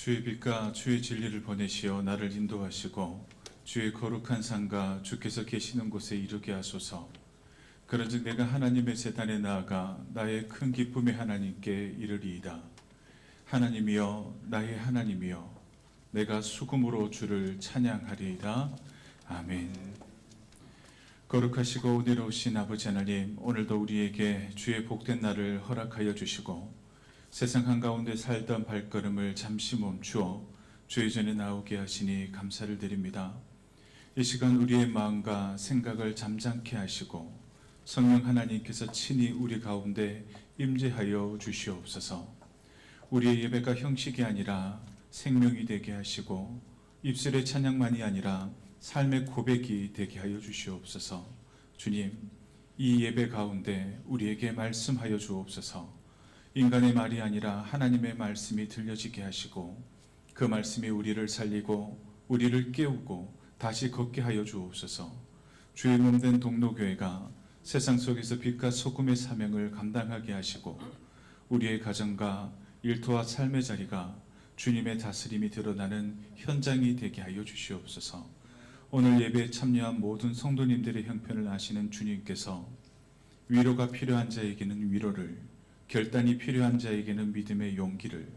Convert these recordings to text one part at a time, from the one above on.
주의 빛과 주의 진리를 보내시어 나를 인도하시고 주의 거룩한 산과 주께서 계시는 곳에 이르게 하소서. 그런즉 내가 하나님의 제단에 나아가 나의 큰 기쁨의 하나님께 이르리이다. 하나님이여, 나의 하나님이여, 내가 수금으로 주를 찬양하리이다. 아멘. 거룩하시고 은혜로우신 아버지 하나님, 오늘도 우리에게 주의 복된 날을 허락하여 주시고 세상 한가운데 살던 발걸음을 잠시 멈추어 주의 전에 나오게 하시니 감사를 드립니다. 이 시간 우리의 마음과 생각을 잠잠케 하시고 성령 하나님께서 친히 우리 가운데 임재하여 주시옵소서. 우리의 예배가 형식이 아니라 생명이 되게 하시고 입술의 찬양만이 아니라 삶의 고백이 되게 하여 주시옵소서. 주님, 이 예배 가운데 우리에게 말씀하여 주옵소서. 인간의 말이 아니라 하나님의 말씀이 들려지게 하시고 그 말씀이 우리를 살리고 우리를 깨우고 다시 걷게 하여 주옵소서. 주의 몸된 동로교회가 세상 속에서 빛과 소금의 사명을 감당하게 하시고 우리의 가정과 일터와 삶의 자리가 주님의 다스림이 드러나는 현장이 되게 하여 주시옵소서. 오늘 예배에 참여한 모든 성도님들의 형편을 아시는 주님께서 위로가 필요한 자에게는 위로를, 결단이 필요한 자에게는 믿음의 용기를,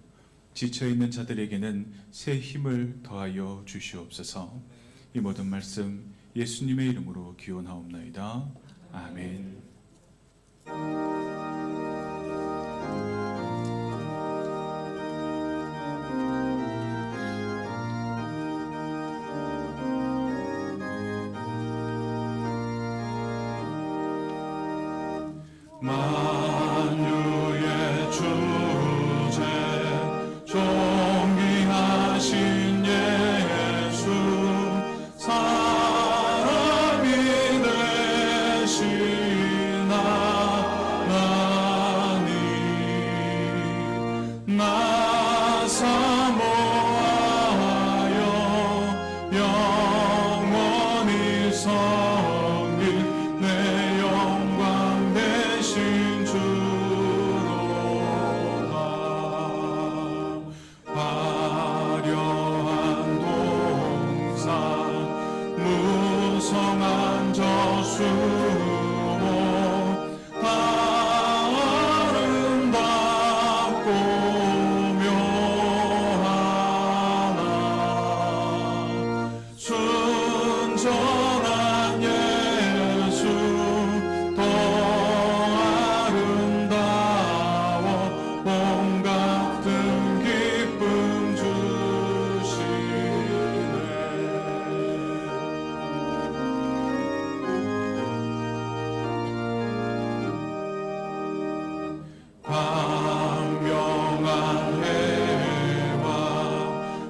지쳐있는 자들에게는 새 힘을 더하여 주시옵소서. 이 모든 말씀 예수님의 이름으로 기원하옵나이다. 아멘. 만유의 주제 존귀하신 예수 사람이 되신 하나님 나 사모하여 영원히 섬길 내 영광 대신 주로다. 화려한 동산 무성한 저수목 다 아름답고 묘하나 순전한 예수 더 아름다워 봄 같은 기쁨 주시네. 광명한 해와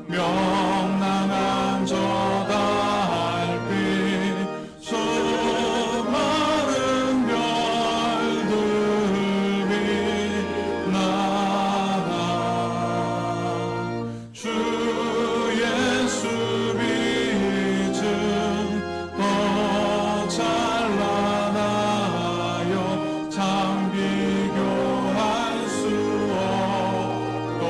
명랑한 저 달빛 수많은 별들이 나라 주 예수 빛은 더 찬란하여 참 비교할 수 없도다.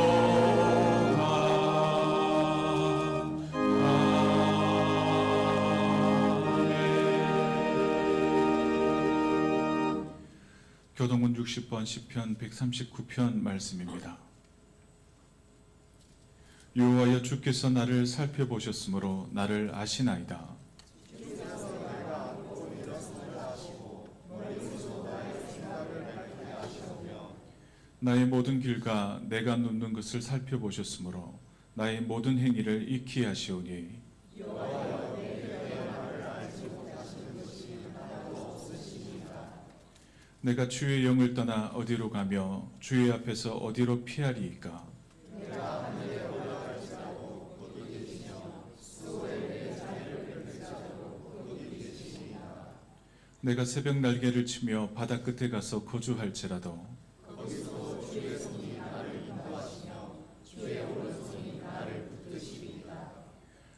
교동문 60번 시편 139편 말씀입니다. 여호와여, 주께서 나를 살펴보셨으므로 나를 아시나이다. 나의 모든 길과 내가 눕는 것을 살펴보셨으므로 나의 모든 행위를 익히 하시오니 내가 주의 영을 떠나 어디로 가며 주의 앞에서 어디로 피하리이까. 내가 새벽 날개를 치며 바다 끝에 가서 거주할지라도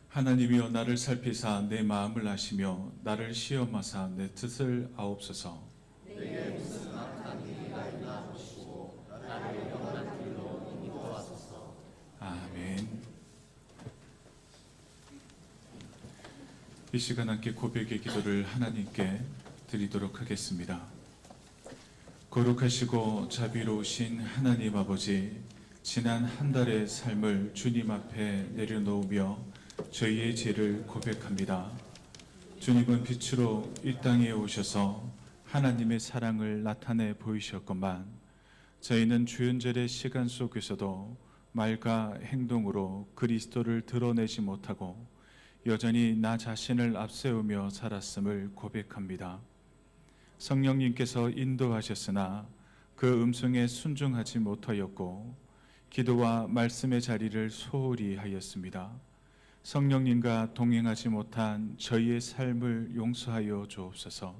하나님이여, 나를 살피사 내 마음을 아시며 나를 시험하사 내 뜻을 아옵소서. 내게 무슨 악한 일이가 있나 보시고 나를 영원한 길로 인도하소서. 아멘. 이 시간 함께 고백의 기도를 하나님께 드리도록 하겠습니다. 거룩하시고 자비로우신 하나님 아버지, 지난 한 달의 삶을 주님 앞에 내려놓으며 저희의 죄를 고백합니다. 주님은 빛으로 이 땅에 오셔서 하나님의 사랑을 나타내 보이셨건만 저희는 주연절의 시간 속에서도 말과 행동으로 그리스도를 드러내지 못하고 여전히 나 자신을 앞세우며 살았음을 고백합니다. 성령님께서 인도하셨으나 그 음성에 순종하지 못하였고 기도와 말씀의 자리를 소홀히 하였습니다. 성령님과 동행하지 못한 저희의 삶을 용서하여 주옵소서.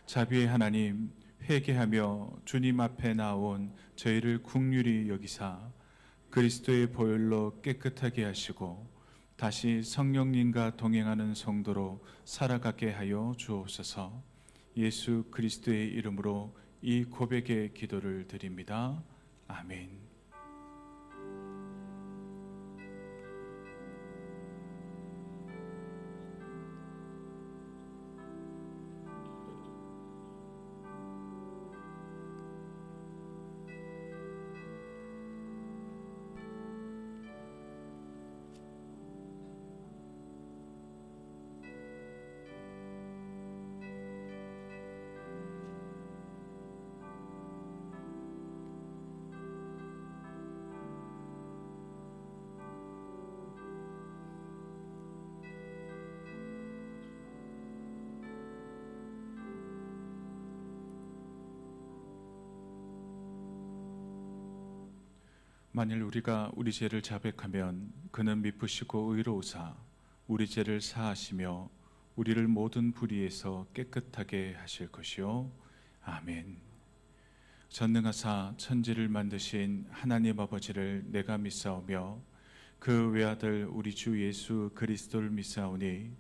자비의 하나님, 회개하며 주님 앞에 나온 저희를 긍휼히 여기사 그리스도의 보혈로 깨끗하게 하시고 다시 성령님과 동행하는 성도로 살아가게 하여 주옵소서. 예수 그리스도의 이름으로 이 고백의 기도를 드립니다. 아멘. 만일 우리가 우리 죄를 자백하면 그는 미쁘시고 의로우사 우리 죄를 사하시며 우리를 모든 불의에서 깨끗하게 하실 것이요. 아멘. 전능하사 천지를 만드신 하나님 아버지를 내가 믿사오며 그 외아들 우리 주 예수 그리스도를 믿사오니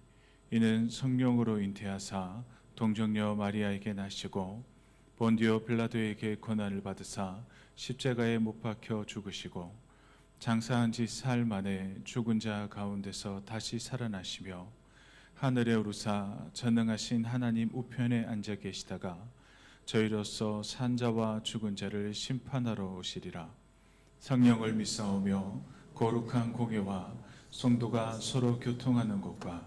이는 성령으로 잉태하사 동정녀 마리아에게 나시고 본디오 빌라도에게 고난을 받으사 십자가에 못 박혀 죽으시고 장사한 지 사흘 만에 죽은 자 가운데서 다시 살아나시며 하늘에 오르사 전능하신 하나님 우편에 앉아 계시다가 저희로서 산 자와 죽은 자를 심판하러 오시리라. 성령을 믿사오며 거룩한 공예와 성도가 서로 교통하는 것과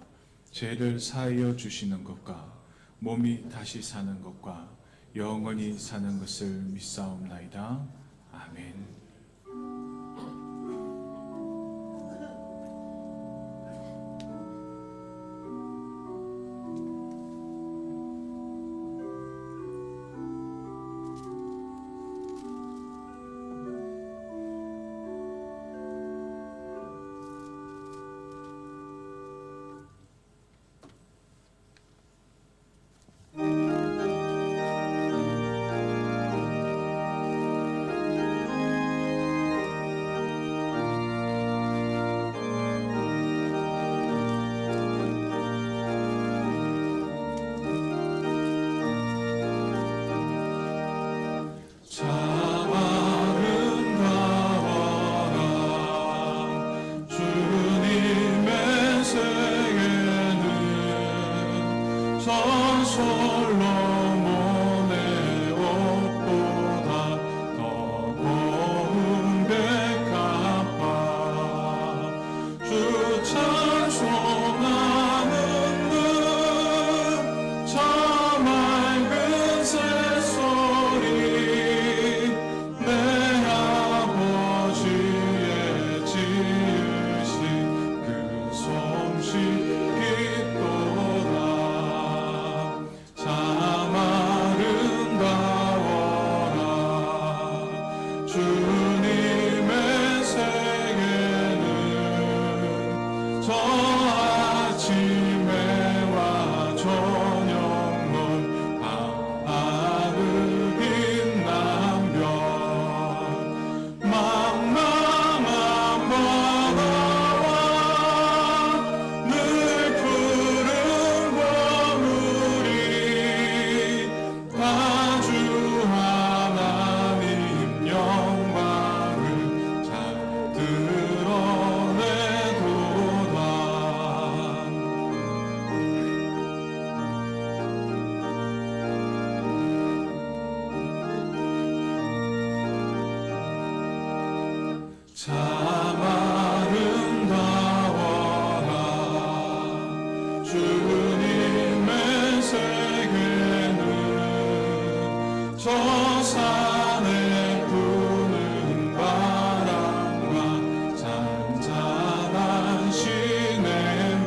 죄를 사하여 주시는 것과 몸이 다시 사는 것과 영원히 사는 것을 믿사옵나이다. 아멘. 솔로몬의 옷보다 더 고운 백합화 주 찬송하는 듯 저 맑은 새소리 내 아버지의 지으신 그 솜씨 깊도다. 참 아름다워라. 주님의 세계는 저 산에 부는 바람과 잔잔한 시냇물,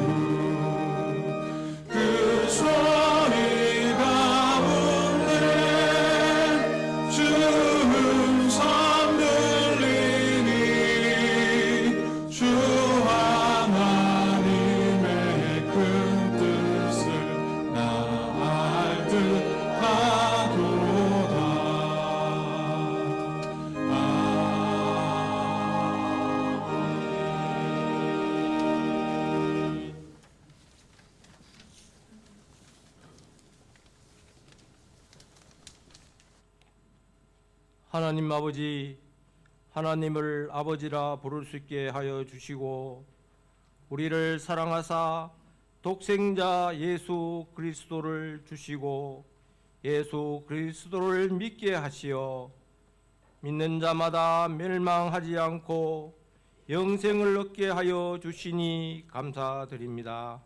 그 소리 가운데 주 음성 들리니 주 하나님의 큰 뜻을 나 알 듯하도다. 하나님 아버지, 하나님을 아버지라 부를 수 있게 하여 주시고 우리를 사랑하사 독생자 예수 그리스도를 주시고 예수 그리스도를 믿게 하시어 믿는 자마다 멸망하지 않고 영생을 얻게 하여 주시니 감사드립니다.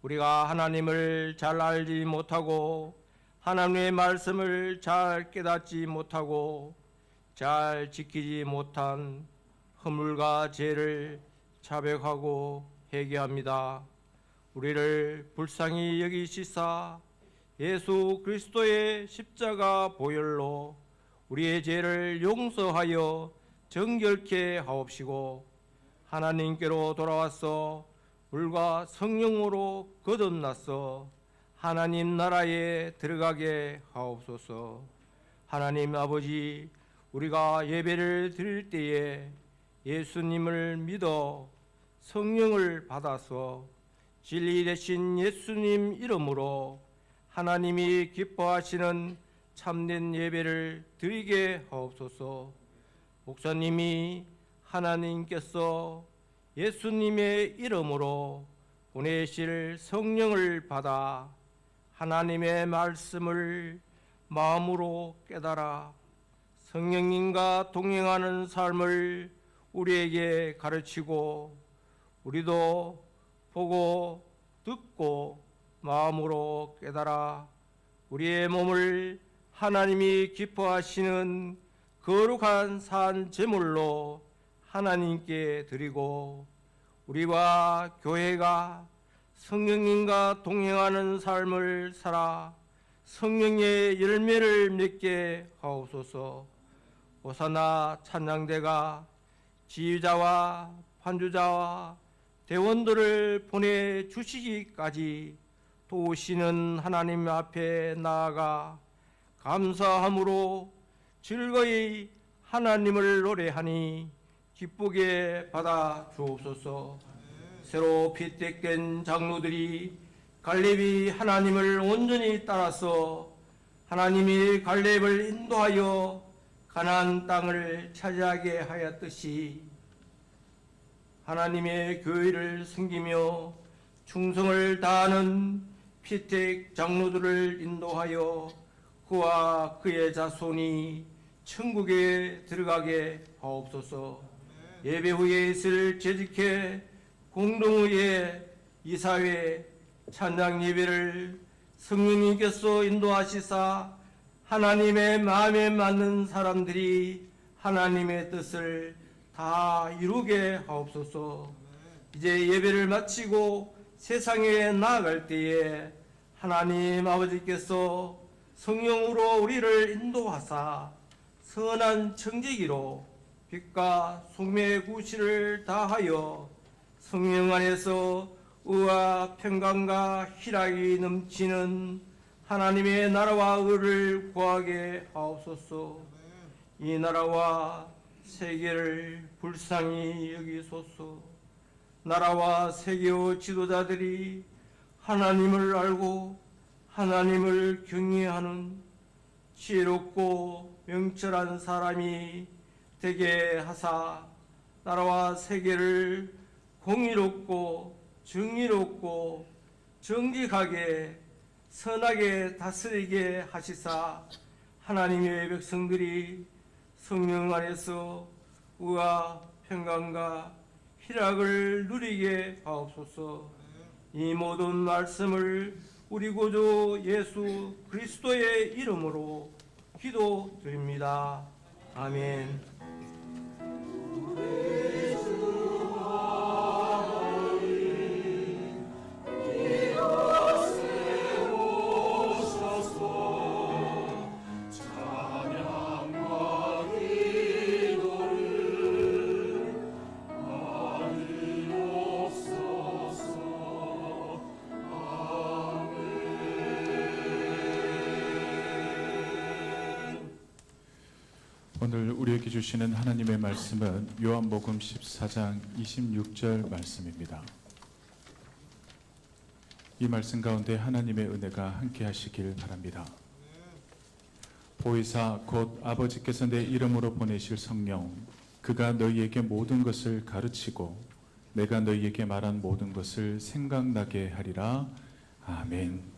우리가 하나님을 잘 알지 못하고 하나님의 말씀을 잘 깨닫지 못하고 잘 지키지 못한 허물과 죄를 자백하고 회개합니다. 우리를 불쌍히 여기시사 예수 그리스도의 십자가 보혈로 우리의 죄를 용서하여 정결케 하옵시고 하나님께로 돌아와서 물과 성령으로 거듭나서 하나님 나라에 들어가게 하옵소서. 하나님 아버지, 우리가 예배를 드릴 때에 예수님을 믿어 성령을 받아서 진리 되신 예수님 이름으로 하나님이 기뻐하시는 참된 예배를 드리게 하옵소서. 목사님이 하나님께서 예수님의 이름으로 보내실 성령을 받아 하나님의 말씀을 마음으로 깨달아 성령님과 동행하는 삶을 우리에게 가르치고 우리도 보고 듣고 마음으로 깨달아 우리의 몸을 하나님이 기뻐하시는 거룩한 산 제물로 하나님께 드리고 우리와 교회가 성령님과 동행하는 삶을 살아 성령의 열매를 맺게 하옵소서. 호사나 찬양대가 지휘자와 반주자와 대원들을 보내주시기까지 도우시는 하나님 앞에 나아가 감사함으로 즐거이 하나님을 노래하니 기쁘게 받아 주옵소서. 새로 피택된 장로들이 갈렙이 하나님을 온전히 따라서 하나님이 갈렙을 인도하여 가나안 땅을 차지하게 하였듯이 하나님의 교회를 섬기며 충성을 다하는 피택 장로들을 인도하여 그와 그의 자손이 천국에 들어가게 하옵소서. 예배 후에 있을 재직회 공동의회 이사회 찬양 예배를 성령님께서 인도하시사 하나님의 마음에 맞는 사람들이 하나님의 뜻을 다 이루게 하옵소서. 이제 예배를 마치고 세상에 나아갈 때에 하나님 아버지께서 성령으로 우리를 인도하사 선한 청지기로 빛과 소금의 구실을 다하여 성령 안에서 의와 평강과 희락이 넘치는 하나님의 나라와 의를 구하게 하옵소서. 이 나라와 세계를 불쌍히 여기소서. 나라와 세계의 지도자들이 하나님을 알고 하나님을 경외하는 지혜롭고 명철한 사람이 되게 하사 나라와 세계를 공의롭고 정의롭고 정직하게 선하게 다스리게 하시사 하나님의 백성들이 성령 안에서 의와 평강과 희락을 누리게 하옵소서. 이 모든 말씀을 우리 구주 예수 그리스도의 이름으로 기도드립니다. 아멘. 오늘 우리에게 주시는 하나님의 말씀은 요한복음 14장 26절 말씀입니다. 이 말씀 가운데 하나님의 은혜가 함께 하시길 바랍니다. 보혜사 곧 아버지께서 내 이름으로 보내실 성령, 그가 너희에게 모든 것을 가르치고 내가 너희에게 말한 모든 것을 생각나게 하리라. 아멘.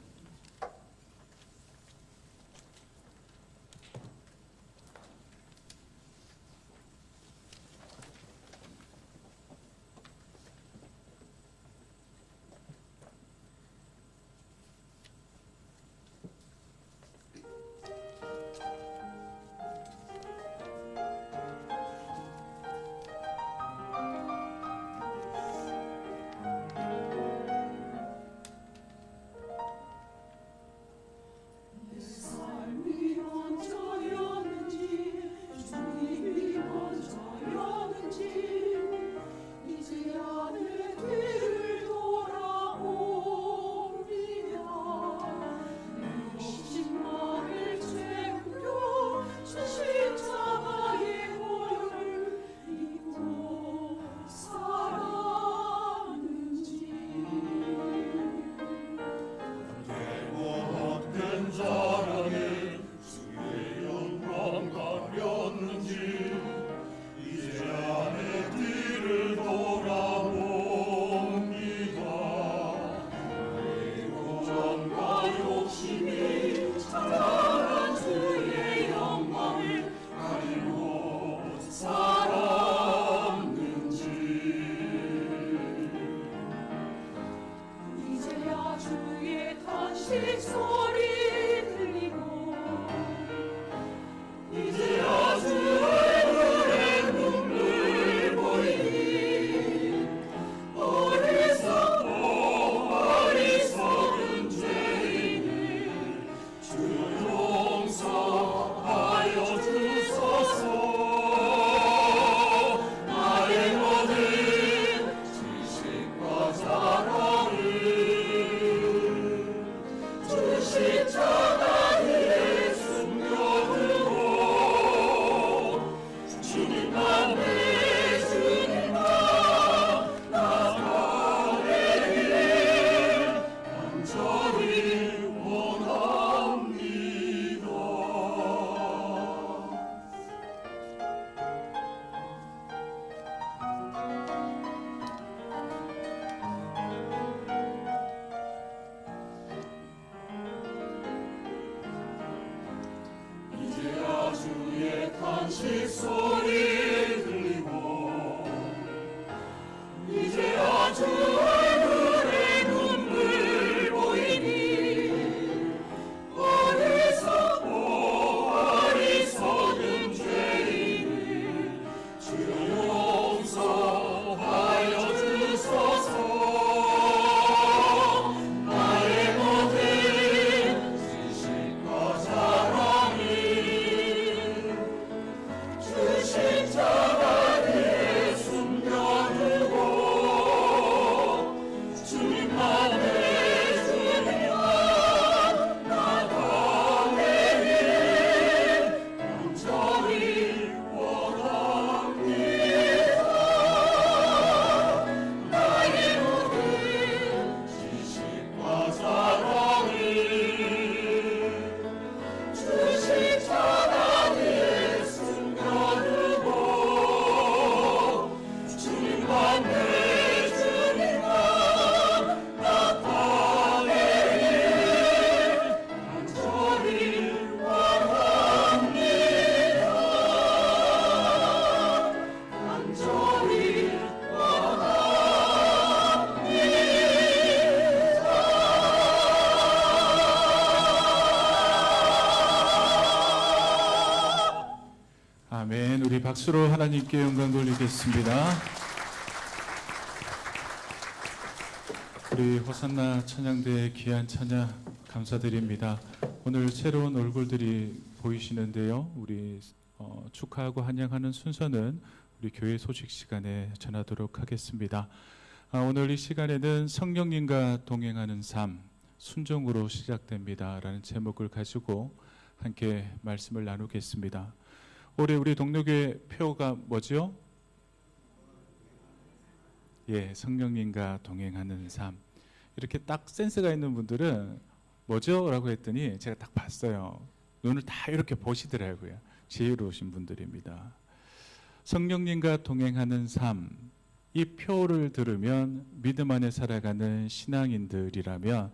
아멘. 우리 박수로 하나님께 영광 돌리겠습니다. 우리 호산나 찬양대의 귀한 찬양 감사드립니다. 오늘 새로운 얼굴들이 보이시는데요. 우리 축하하고 환영하는 순서는 우리 교회 소식 시간에 전하도록 하겠습니다. 오늘 이 시간에는 성령님과 동행하는 삶, 순종으로 시작됩니다 라는 제목을 가지고 함께 말씀을 나누겠습니다. 올해 우리 동료교회 표가 뭐죠? 예, 성령님과 동행하는 삶. 이렇게 딱 센스가 있는 분들은 뭐죠? 라고 했더니 제가 딱 봤어요. 눈을 다 이렇게 보시더라고요. 지혜로우신 분들입니다. 성령님과 동행하는 삶, 이 표를 들으면 믿음 안에 살아가는 신앙인들이라면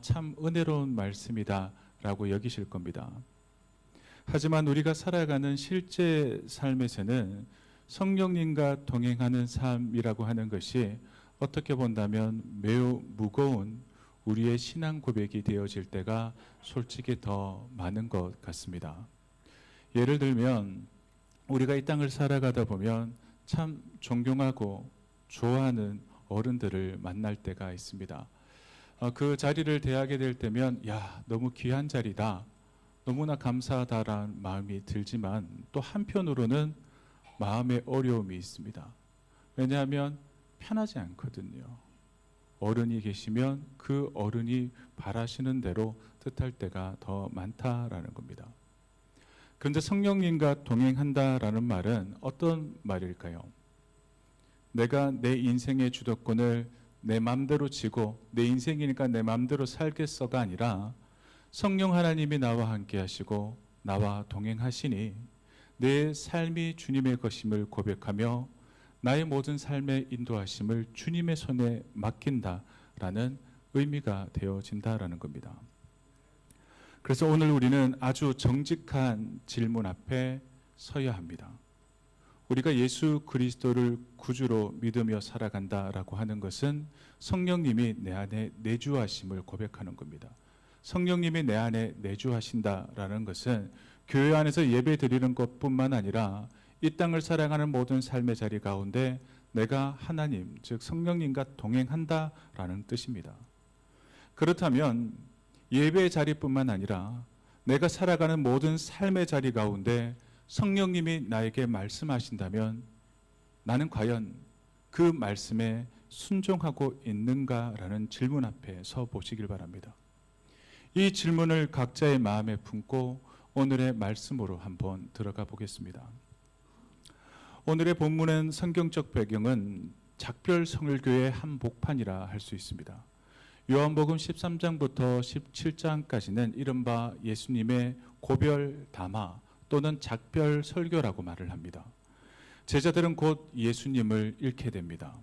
참 은혜로운 말씀이다 라고 여기실 겁니다. 하지만 우리가 살아가는 실제 삶에서는 성령님과 동행하는 삶이라고 하는 것이 어떻게 본다면 매우 무거운 우리의 신앙 고백이 되어질 때가 솔직히 더 많은 것 같습니다. 예를 들면 우리가 이 땅을 살아가다 보면 참 존경하고 좋아하는 어른들을 만날 때가 있습니다. 그 자리를 대하게 될 때면 너무 귀한 자리다, 너무나 감사하다라는 마음이 들지만 또 한편으로는 마음의 어려움이 있습니다. 왜냐하면 편하지 않거든요. 어른이 계시면 그 어른이 바라시는 대로 뜻할 때가 더 많다라는 겁니다. 그런데 성령님과 동행한다라는 말은 어떤 말일까요? 내가 내 인생의 주도권을 내 마음대로 지고 내 인생이니까 내 마음대로 살겠어가 아니라 성령 하나님이 나와 함께 하시고 나와 동행하시니 내 삶이 주님의 것임을 고백하며 나의 모든 삶의 인도하심을 주님의 손에 맡긴다라는 의미가 되어진다라는 겁니다. 그래서 오늘 우리는 아주 정직한 질문 앞에 서야 합니다. 우리가 예수 그리스도를 구주로 믿으며 살아간다라고 하는 것은 성령님이 내 안에 내주하심을 고백하는 겁니다. 성령님이 내 안에 내주하신다라는 것은 교회 안에서 예배 드리는 것뿐만 아니라 이 땅을 살아가는 모든 삶의 자리 가운데 내가 하나님, 즉 성령님과 동행한다라는 뜻입니다. 그렇다면 예배의 자리뿐만 아니라 내가 살아가는 모든 삶의 자리 가운데 성령님이 나에게 말씀하신다면 나는 과연 그 말씀에 순종하고 있는가라는 질문 앞에 서 보시길 바랍니다. 이 질문을 각자의 마음에 품고 오늘의 말씀으로 한번 들어가 보겠습니다. 오늘의 본문은 성경적 배경은 작별성일교의 한복판이라 할 수 있습니다. 요한복음 13장부터 17장까지는 이른바 예수님의 고별 담화 또는 작별 설교라고 말을 합니다. 제자들은 곧 예수님을 잃게 됩니다.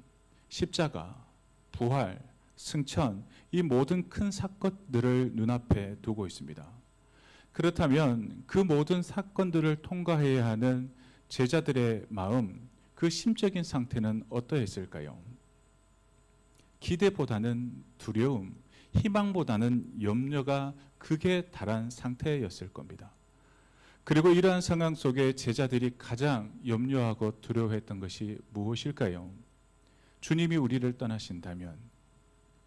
십자가, 부활, 승천, 이 모든 큰 사건들을 눈앞에 두고 있습니다. 그렇다면 그 모든 사건들을 통과해야 하는 제자들의 마음, 그 심적인 상태는 어떠했을까요? 기대보다는 두려움, 희망보다는 염려가 극에 달한 상태였을 겁니다. 그리고 이러한 상황 속에 제자들이 가장 염려하고 두려워했던 것이 무엇일까요? 주님이 우리를 떠나신다면,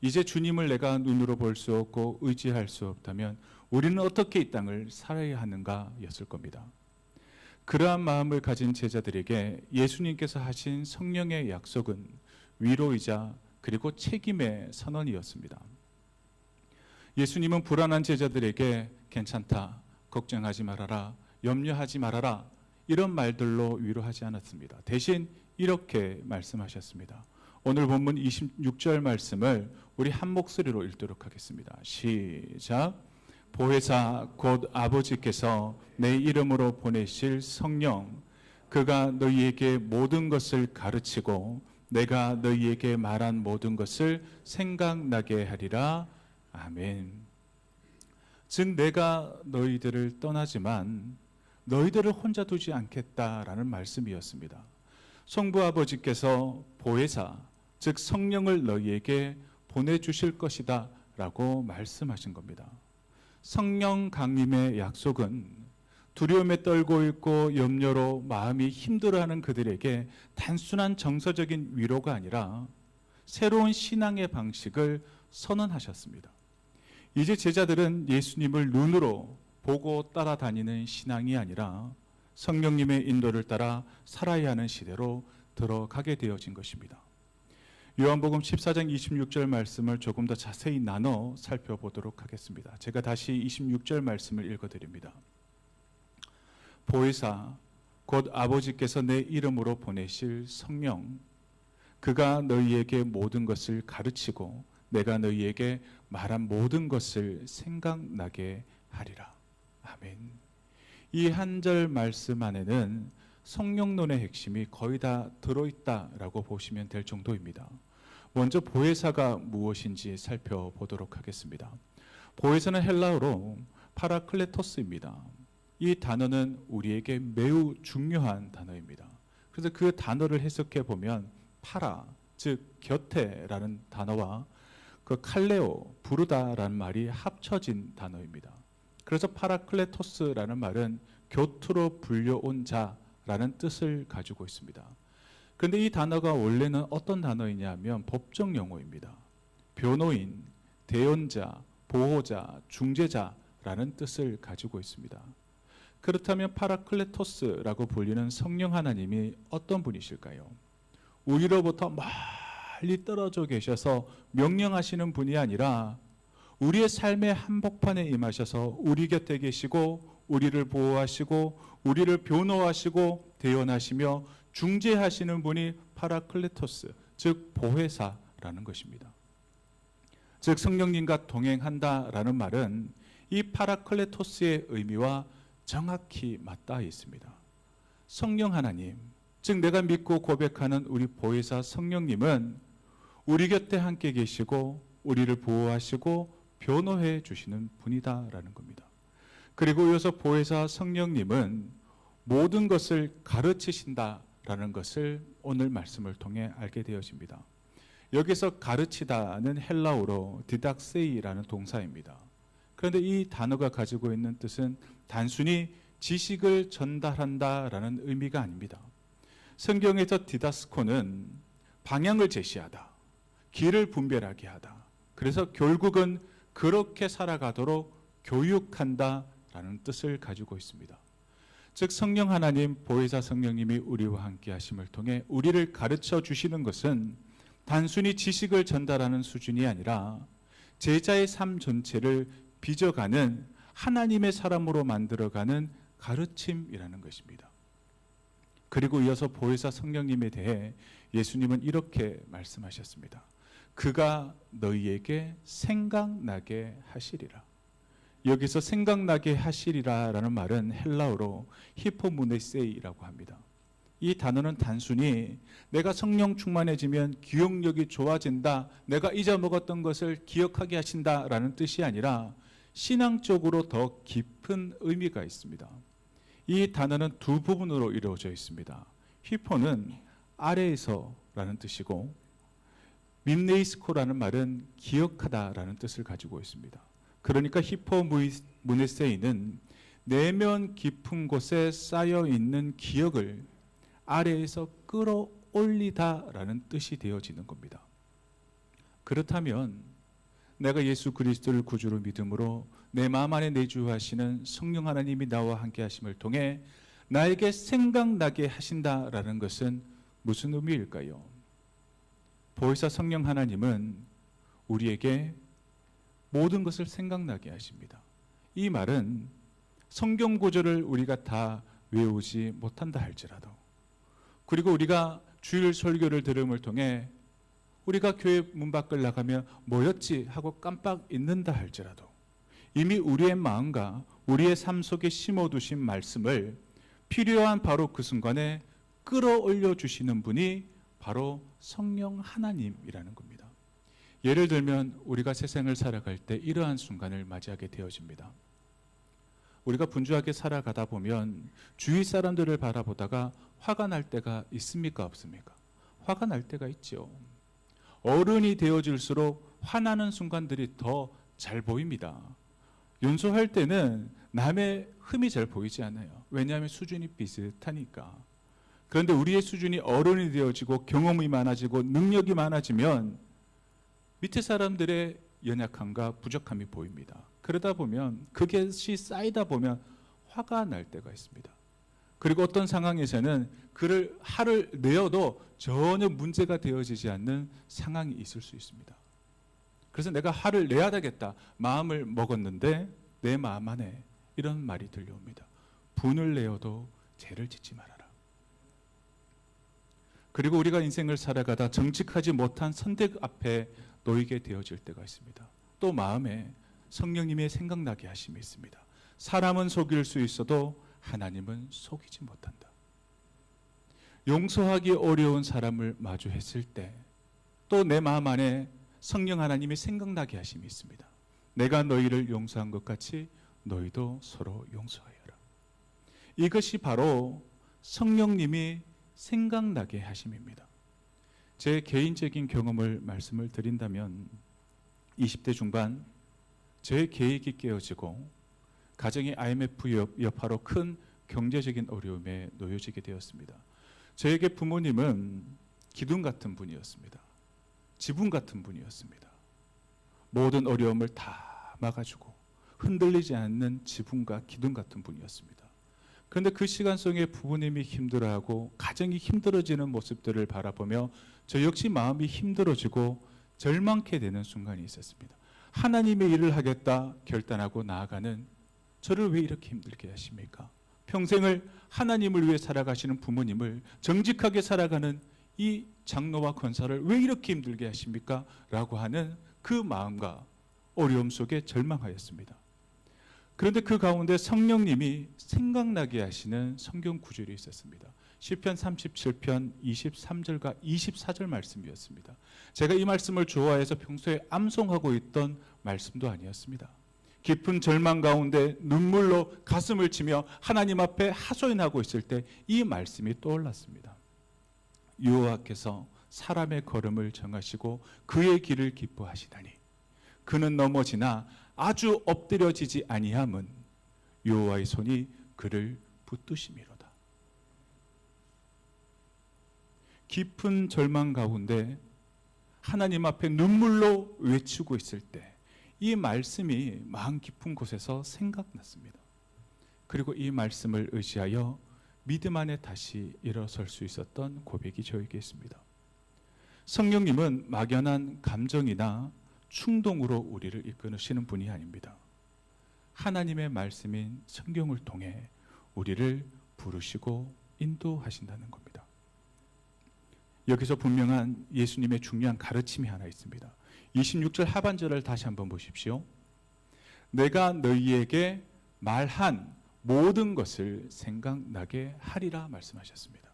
이제 주님을 내가 눈으로 볼 수 없고 의지할 수 없다면 우리는 어떻게 이 땅을 살아야 하는가였을 겁니다. 그러한 마음을 가진 제자들에게 예수님께서 하신 성령의 약속은 위로이자 그리고 책임의 선언이었습니다. 예수님은 불안한 제자들에게 괜찮다, 걱정하지 말아라, 염려하지 말아라, 이런 말들로 위로하지 않았습니다. 대신 이렇게 말씀하셨습니다. 오늘 본문 26절 말씀을 우리 한 목소리로 읽도록 하겠습니다. 시작. 보혜사 곧 아버지께서 내 이름으로 보내실 성령, 그가 너희에게 모든 것을 가르치고 내가 너희에게 말한 모든 것을 생각나게 하리라. 아멘. 즉 내가 너희들을 떠나지만 너희들을 혼자 두지 않겠다라는 말씀이었습니다. 성부 아버지께서 보혜사, 즉 성령을 너희에게 보내주실 것이다 라고 말씀하신 겁니다. 성령 강림의 약속은 두려움에 떨고 있고 염려로 마음이 힘들어하는 그들에게 단순한 정서적인 위로가 아니라 새로운 신앙의 방식을 선언하셨습니다. 이제 제자들은 예수님을 눈으로 보고 따라다니는 신앙이 아니라 성령님의 인도를 따라 살아야 하는 시대로 들어가게 되어진 것입니다. 요한복음 14장 26절 말씀을 조금 더 자세히 나눠 살펴보도록 하겠습니다. 제가 다시 26절 말씀을 읽어드립니다. 보혜사 곧 아버지께서 내 이름으로 보내실 성령, 그가 너희에게 모든 것을 가르치고 내가 너희에게 말한 모든 것을 생각나게 하리라. 아멘. 이 한 절 말씀 안에는 성령론의 핵심이 거의 다 들어있다라고 보시면 될 정도입니다. 먼저 보혜사가 무엇인지 살펴보도록 하겠습니다. 보혜사는 헬라어로 파라클레토스입니다. 이 단어는 우리에게 매우 중요한 단어입니다. 그래서 그 단어를 해석해 보면 파라, 즉 곁에라는 단어와 그 칼레오, 부르다라는 말이 합쳐진 단어입니다. 그래서 파라클레토스라는 말은 곁으로 불려온 자라는 뜻을 가지고 있습니다. 그런데 이 단어가 원래는 어떤 단어이냐면 법정 용어입니다. 변호인, 대언자, 보호자, 중재자라는 뜻을 가지고 있습니다. 그렇다면 파라클레토스라고 불리는 성령 하나님이 어떤 분이실까요? 우리로부터 멀리 떨어져 계셔서 명령하시는 분이 아니라 우리의 삶의 한복판에 임하셔서 우리 곁에 계시고 우리를 보호하시고 우리를 변호하시고 대언하시며 중재하시는 분이 파라클레토스, 즉 보혜사라는 것입니다. 즉 성령님과 동행한다라는 말은 이 파라클레토스의 의미와 정확히 맞닿아 있습니다. 성령 하나님, 즉 내가 믿고 고백하는 우리 보혜사 성령님은 우리 곁에 함께 계시고 우리를 보호하시고 변호해 주시는 분이다라는 겁니다. 그리고 이어서 보혜사 성령님은 모든 것을 가르치신다라는 것을 오늘 말씀을 통해 알게 되어집니다. 여기서 가르치다는 헬라어로 디닥세이라는 동사입니다. 그런데 이 단어가 가지고 있는 뜻은 단순히 지식을 전달한다라는 의미가 아닙니다. 성경에서 디다스코는 방향을 제시하다, 길을 분별하게 하다. 그래서 결국은 그렇게 살아가도록 교육한다라는 뜻을 가지고 있습니다. 즉 성령 하나님, 보혜사 성령님이 우리와 함께 하심을 통해 우리를 가르쳐 주시는 것은 단순히 지식을 전달하는 수준이 아니라 제자의 삶 전체를 빚어가는 하나님의 사람으로 만들어가는 가르침이라는 것입니다. 그리고 이어서 보혜사 성령님에 대해 예수님은 이렇게 말씀하셨습니다. 그가 너희에게 생각나게 하시리라. 여기서 생각나게 하시리라라는 말은 헬라어로 히포무네세이라고 합니다. 이 단어는 단순히 내가 성령 충만해지면 기억력이 좋아진다, 내가 잊어먹었던 것을 기억하게 하신다라는 뜻이 아니라 신앙적으로 더 깊은 의미가 있습니다. 이 단어는 두 부분으로 이루어져 있습니다. 히포는 아래에서라는 뜻이고 밈네이스코라는 말은 기억하다라는 뜻을 가지고 있습니다. 그러니까 히포무네세이는 내면 깊은 곳에 쌓여 있는 기억을 아래에서 끌어올리다라는 뜻이 되어지는 겁니다. 그렇다면 내가 예수 그리스도를 구주로 믿음으로 내 마음 안에 내주하시는 성령 하나님이 나와 함께 하심을 통해 나에게 생각나게 하신다라는 것은 무슨 의미일까요? 보혜사 성령 하나님은 우리에게 모든 것을 생각나게 하십니다. 이 말은 성경 구절을 우리가 다 외우지 못한다 할지라도, 그리고 우리가 주일 설교를 들음을 통해 우리가 교회 문 밖을 나가면 뭐였지 하고 깜빡 잊는다 할지라도 이미 우리의 마음과 우리의 삶 속에 심어두신 말씀을 필요한 바로 그 순간에 끌어올려 주시는 분이 바로 성령 하나님이라는 겁니다. 예를 들면 우리가 세상을 살아갈 때 이러한 순간을 맞이하게 되어집니다. 우리가 분주하게 살아가다 보면 주위 사람들을 바라보다가 화가 날 때가 있습니까, 없습니까? 화가 날 때가 있죠. 어른이 되어질수록 화나는 순간들이 더 잘 보입니다. 연소할 때는 남의 흠이 잘 보이지 않아요. 왜냐하면 수준이 비슷하니까. 그런데 우리의 수준이 어른이 되어지고 경험이 많아지고 능력이 많아지면 밑에 사람들의 연약함과 부족함이 보입니다. 그러다 보면 그것이 쌓이다 보면 화가 날 때가 있습니다. 그리고 어떤 상황에서는 그를 화를 내어도 전혀 문제가 되어지지 않는 상황이 있을 수 있습니다. 그래서 내가 화를 내야 되겠다 마음을 먹었는데 내 마음 안에 이런 말이 들려옵니다. 분을 내어도 죄를 짓지 말아라. 그리고 우리가 인생을 살아가다 정직하지 못한 선택 앞에 놓이게 되어질 때가 있습니다. 또 마음에 성령님의 생각나게 하심이 있습니다. 사람은 속일 수 있어도 하나님은 속이지 못한다. 용서하기 어려운 사람을 마주했을 때 또 내 마음 안에 성령 하나님이 생각나게 하심이 있습니다. 내가 너희를 용서한 것 같이 너희도 서로 용서하여라. 이것이 바로 성령님이 생각나게 하심입니다. 제 개인적인 경험을 말씀을 드린다면 20대 중반 제 계획이 깨어지고 가정이 IMF 여파로 큰 경제적인 어려움에 놓여지게 되었습니다. 저에게 부모님은 기둥 같은 분이었습니다. 지붕 같은 분이었습니다. 모든 어려움을 다 막아주고 흔들리지 않는 지붕과 기둥 같은 분이었습니다. 그런데 그 시간 속에 부모님이 힘들어하고 가정이 힘들어지는 모습들을 바라보며 저 역시 마음이 힘들어지고 절망케 되는 순간이 있었습니다. 하나님의 일을 하겠다 결단하고 나아가는 저를 왜 이렇게 힘들게 하십니까? 평생을 하나님을 위해 살아가시는 부모님을 정직하게 살아가는 이 장로와 권사를 왜 이렇게 힘들게 하십니까? 라고 하는 그 마음과 어려움 속에 절망하였습니다. 그런데 그 가운데 성령님이 생각나게 하시는 성경 구절이 있었습니다. 시편 37편 23절과 24절 말씀이었습니다. 제가 이 말씀을 좋아해서 평소에 암송하고 있던 말씀도 아니었습니다. 깊은 절망 가운데 눈물로 가슴을 치며 하나님 앞에 하소연하고 있을 때 이 말씀이 떠올랐습니다. 여호와께서 사람의 걸음을 정하시고 그의 길을 기뻐하시다니 그는 넘어지나 아주 엎드려지지 아니함은 여호와의 손이 그를 붙드심이로다. 깊은 절망 가운데 하나님 앞에 눈물로 외치고 있을 때 이 말씀이 마음 깊은 곳에서 생각났습니다. 그리고 이 말씀을 의지하여 믿음 안에 다시 일어설 수 있었던 고백이 저에게 있습니다. 성령님은 막연한 감정이나 충동으로 우리를 이끄시는 분이 아닙니다. 하나님의 말씀인 성경을 통해 우리를 부르시고 인도하신다는 겁니다. 여기서 분명한 예수님의 중요한 가르침이 하나 있습니다. 26절 하반절을 다시 한번 보십시오. 내가 너희에게 말한 모든 것을 생각나게 하리라 말씀하셨습니다.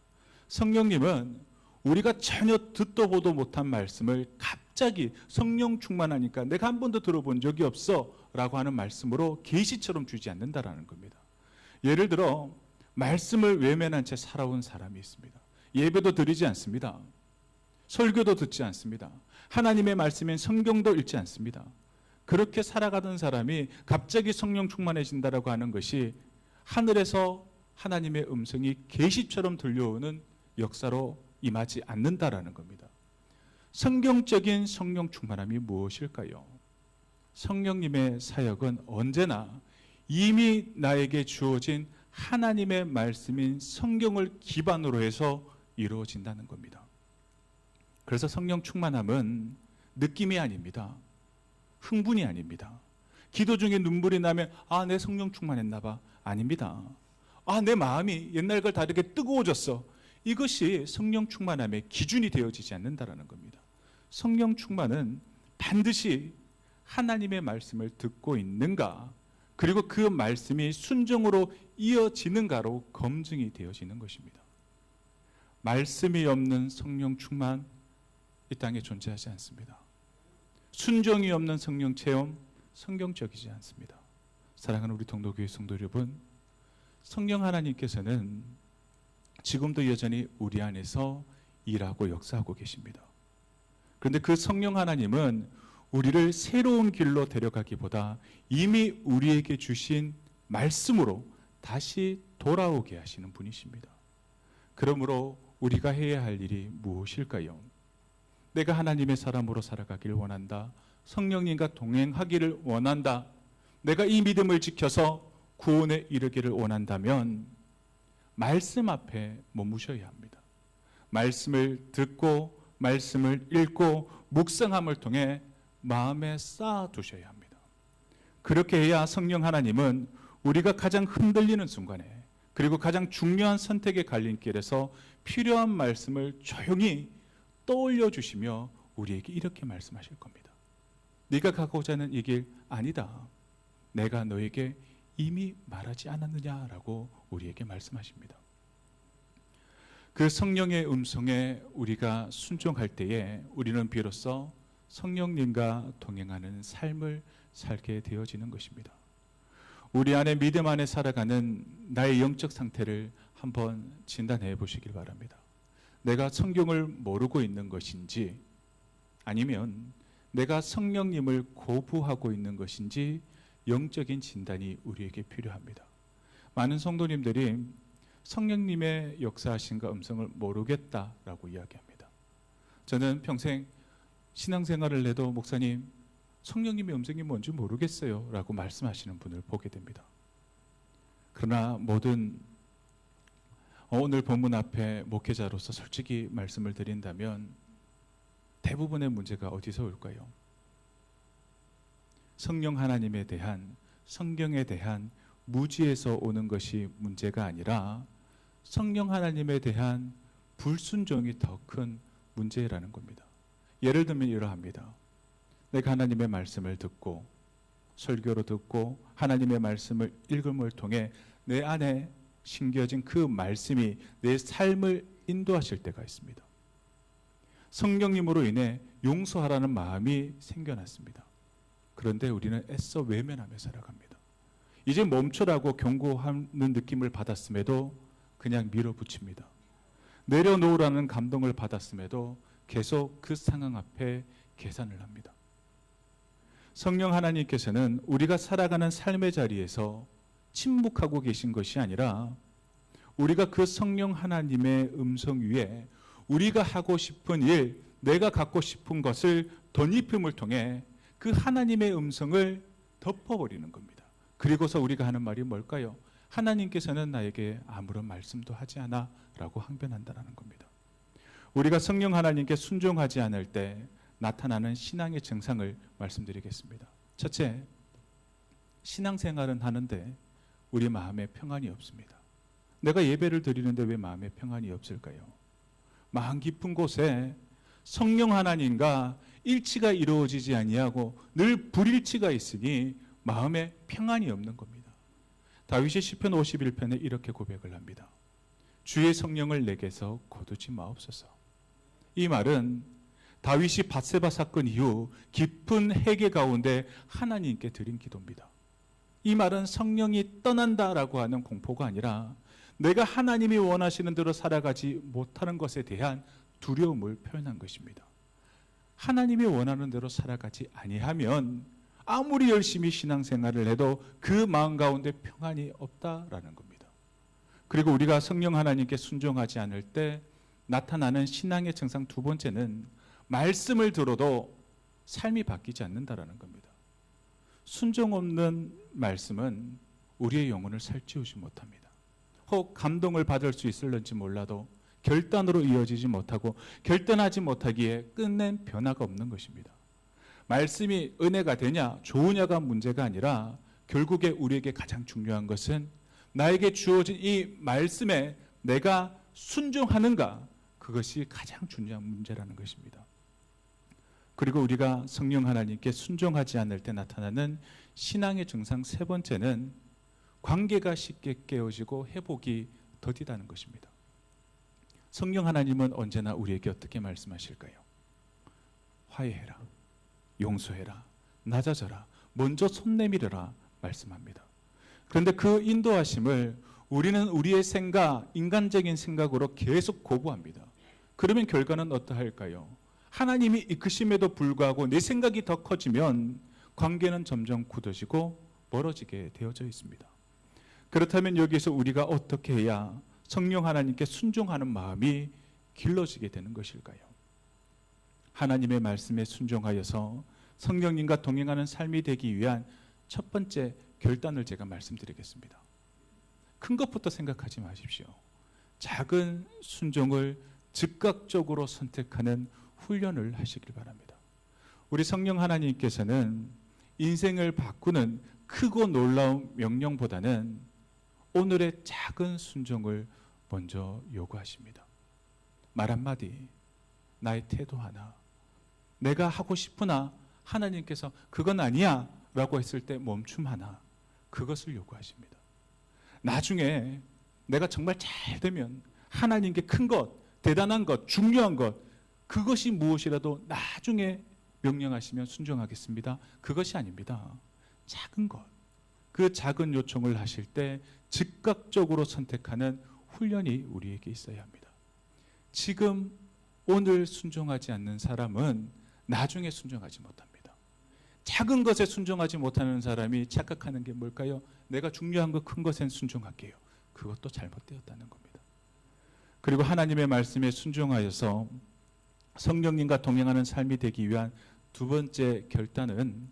성령님은 우리가 전혀 듣도 보도 못한 말씀을 갑자기 성령 충만하니까 내가 한 번도 들어본 적이 없어 라고 하는 말씀으로 계시처럼 주지 않는다라는 겁니다. 예를 들어 말씀을 외면한 채 살아온 사람이 있습니다. 예배도 드리지 않습니다. 설교도 듣지 않습니다. 하나님의 말씀인 성경도 읽지 않습니다. 그렇게 살아가던 사람이 갑자기 성령 충만해진다라고 하는 것이 하늘에서 하나님의 음성이 계시처럼 들려오는 역사로 임하지 않는다라는 겁니다. 성경적인 성령 충만함이 무엇일까요? 성령님의 사역은 언제나 이미 나에게 주어진 하나님의 말씀인 성경을 기반으로 해서 이루어진다는 겁니다. 그래서 성령 충만함은 느낌이 아닙니다. 흥분이 아닙니다. 기도 중에 눈물이 나면 내 성령 충만했나 봐. 아닙니다. 내 마음이 옛날과 다르게 뜨거워졌어. 이것이 성령 충만함의 기준이 되어지지 않는다라는 겁니다. 성령 충만은 반드시 하나님의 말씀을 듣고 있는가, 그리고 그 말씀이 순종으로 이어지는가로 검증이 되어지는 것입니다. 말씀이 없는 성령 충만 이 땅에 존재하지 않습니다. 순종이 없는 성령 체험 성경적이지 않습니다. 사랑하는 우리 동도교회 성도 여러분, 성령 하나님께서는 지금도 여전히 우리 안에서 일하고 역사하고 계십니다. 그런데 그 성령 하나님은 우리를 새로운 길로 데려가기보다 이미 우리에게 주신 말씀으로 다시 돌아오게 하시는 분이십니다. 그러므로 우리가 해야 할 일이 무엇일까요? 내가 하나님의 사람으로 살아가길 원한다. 성령님과 동행하기를 원한다. 내가 이 믿음을 지켜서 구원에 이르기를 원한다면 말씀 앞에 머무셔야 합니다. 말씀을 듣고 말씀을 읽고 묵상함을 통해 마음에 쌓아두셔야 합니다. 그렇게 해야 성령 하나님은 우리가 가장 흔들리는 순간에 그리고 가장 중요한 선택의 갈림길에서 필요한 말씀을 조용히 떠올려 주시며 우리에게 이렇게 말씀하실 겁니다. 네가 가고자 하는 이 길 아니다. 내가 너에게 이미 말하지 않았느냐라고 우리에게 말씀하십니다. 그 성령의 음성에 우리가 순종할 때에 우리는 비로소 성령님과 동행하는 삶을 살게 되어지는 것입니다. 우리 안에 믿음 안에 살아가는 나의 영적 상태를 한번 진단해 보시길 바랍니다. 내가 성경을 모르고 있는 것인지 아니면 내가 성령님을 거부하고 있는 것인지 영적인 진단이 우리에게 필요합니다. 많은 성도님들이 성령님의 역사하심과 음성을 모르겠다라고 이야기합니다. 저는 평생 신앙생활을 해도 목사님 성령님의 음성이 뭔지 모르겠어요 라고 말씀하시는 분을 보게 됩니다. 그러나 모든 오늘 본문 앞에 목회자로서 솔직히 말씀을 드린다면 대부분의 문제가 어디서 올까요? 성령 하나님에 대한 성경에 대한 무지에서 오는 것이 문제가 아니라 성령 하나님에 대한 불순종이 더 큰 문제라는 겁니다. 예를 들면 이러합니다. 내가 하나님의 말씀을 듣고 설교로 듣고 하나님의 말씀을 읽음을 통해 내 안에 심겨진 그 말씀이 내 삶을 인도하실 때가 있습니다. 성령님으로 인해 용서하라는 마음이 생겨났습니다. 그런데 우리는 애써 외면하며 살아갑니다. 이제 멈춰라고 경고하는 느낌을 받았음에도 그냥 밀어붙입니다. 내려놓으라는 감동을 받았음에도 계속 그 상황 앞에 계산을 합니다. 성령 하나님께서는 우리가 살아가는 삶의 자리에서 침묵하고 계신 것이 아니라 우리가 그 성령 하나님의 음성 위에 우리가 하고 싶은 일, 내가 갖고 싶은 것을 덧입힘을 통해 그 하나님의 음성을 덮어버리는 겁니다. 그리고서 우리가 하는 말이 뭘까요? 하나님께서는 나에게 아무런 말씀도 하지 않아 라고 항변한다는 겁니다. 우리가 성령 하나님께 순종하지 않을 때 나타나는 신앙의 증상을 말씀드리겠습니다. 첫째, 신앙생활은 하는데 우리 마음에 평안이 없습니다. 내가 예배를 드리는데 왜 마음에 평안이 없을까요? 마음 깊은 곳에 성령 하나님과 일치가 이루어지지 아니하고 늘 불일치가 있으니 마음에 평안이 없는 겁니다. 다윗이 시편 51편에 이렇게 고백을 합니다. 주의 성령을 내게서 거두지 마옵소서. 이 말은 다윗이 밧세바 사건 이후 깊은 회개 가운데 하나님께 드린 기도입니다. 이 말은 성령이 떠난다라고 하는 공포가 아니라 내가 하나님이 원하시는 대로 살아가지 못하는 것에 대한 두려움을 표현한 것입니다. 하나님이 원하는 대로 살아가지 아니하면 아무리 열심히 신앙생활을 해도 그 마음 가운데 평안이 없다라는 겁니다. 그리고 우리가 성령 하나님께 순종하지 않을 때 나타나는 신앙의 증상 두 번째는 말씀을 들어도 삶이 바뀌지 않는다라는 겁니다. 순종 없는 말씀은 우리의 영혼을 살찌우지 못합니다. 혹 감동을 받을 수 있을는지 몰라도 결단으로 이어지지 못하고 결단하지 못하기에 끝낸 변화가 없는 것입니다. 말씀이 은혜가 되냐 좋으냐가 문제가 아니라 결국에 우리에게 가장 중요한 것은 나에게 주어진 이 말씀에 내가 순종하는가, 그것이 가장 중요한 문제라는 것입니다. 그리고 우리가 성령 하나님께 순종하지 않을 때 나타나는 신앙의 증상 세 번째는 관계가 쉽게 깨어지고 회복이 더디다는 것입니다. 성령 하나님은 언제나 우리에게 어떻게 말씀하실까요? 화해해라, 용서해라, 낮아져라, 먼저 손 내밀어라 말씀합니다. 그런데 그 인도하심을 우리는 우리의 생각, 인간적인 생각으로 계속 거부합니다. 그러면 결과는 어떠할까요? 하나님이 이끄심에도 불구하고 내 생각이 더 커지면 관계는 점점 굳어지고 멀어지게 되어져 있습니다. 그렇다면 여기서 우리가 어떻게 해야 성령 하나님께 순종하는 마음이 길러지게 되는 것일까요? 하나님의 말씀에 순종하여서 성령님과 동행하는 삶이 되기 위한 첫 번째 결단을 제가 말씀드리겠습니다. 큰 것부터 생각하지 마십시오. 작은 순종을 즉각적으로 선택하는 훈련을 하시길 바랍니다. 우리 성령 하나님께서는 인생을 바꾸는 크고 놀라운 명령보다는 오늘의 작은 순종을 먼저 요구하십니다. 말 한마디, 나의 태도 하나, 내가 하고 싶으나 하나님께서 그건 아니야 라고 했을 때 멈춤 하나, 그것을 요구하십니다. 나중에 내가 정말 잘 되면 하나님께 큰 것, 대단한 것, 중요한 것, 그것이 무엇이라도 나중에 명령하시면 순종하겠습니다. 그것이 아닙니다. 작은 것, 그 작은 요청을 하실 때 즉각적으로 선택하는 훈련이 우리에게 있어야 합니다. 지금 오늘 순종하지 않는 사람은 나중에 순종하지 못합니다. 작은 것에 순종하지 못하는 사람이 착각하는 게 뭘까요? 내가 중요한 것, 큰 것엔 순종할게요. 그것도 잘못되었다는 겁니다. 그리고 하나님의 말씀에 순종하여서 성령님과 동행하는 삶이 되기 위한 두 번째 결단은